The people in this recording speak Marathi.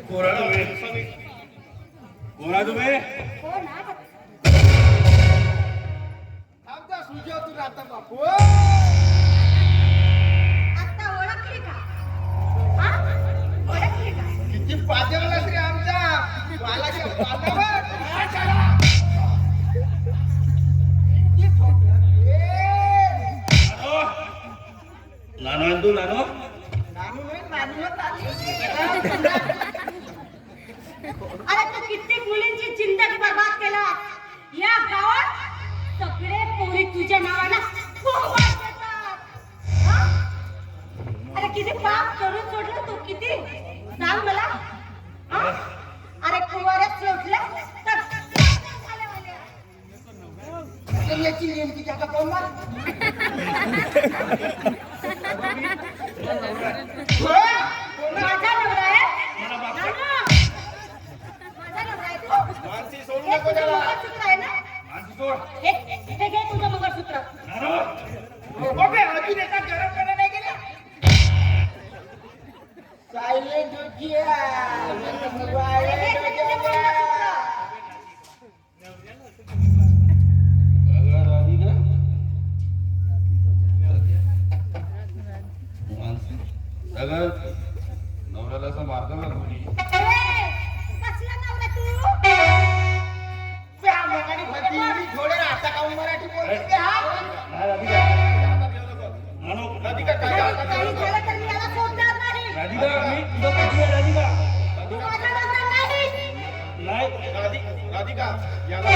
कोरा तुम्ही कोरा तुम्ही हो ना. आमचा सुजय तू राहता बापू आता ओळखली का? हा? ओळखली का? किती पाजवला तरी आमच्या बालाच्या पानावर नानो तू नानो नानू नाही नानूवर आली. अरे तू कित्येक मुलींची जिंदगी बर्बाद केला. या गावात सगळे पोरी तुझ्या नावाला पोवाड देतात. हा? अरे किती पाप करून सोडलं तू किती सांग मला. हा? अरे कुवाऱ्यात सोडलं तर झाल्यावाल्या. तर याची नेमकी जागा पाहून ना. माझा नवरा आहे. नाना. माझा नवरा आहे तू. मानसी सोडू हे नको तुझं त्याला. मंगळसूत्र आहे ना. मानसी सोड हे घे तुझं मंगळसूत्र. नानो ओके अजून एका गरम करायला नाही गेला. सायलेंट होती अरे घे तुझं मंगळसूत्र. अगं राधिका मानसी अगं नवऱ्याला असं मारतं ना तुम्ही कसला नवरा तू? थोडे आता काऊन मराठी बोलते नाही राधिका नानो राधिका काय काही झालं तर मी याला सोडणार नाही. राधिका मी तुझा पती आहे राधिका तू माझा नवरा नाही. नाही राधिका याला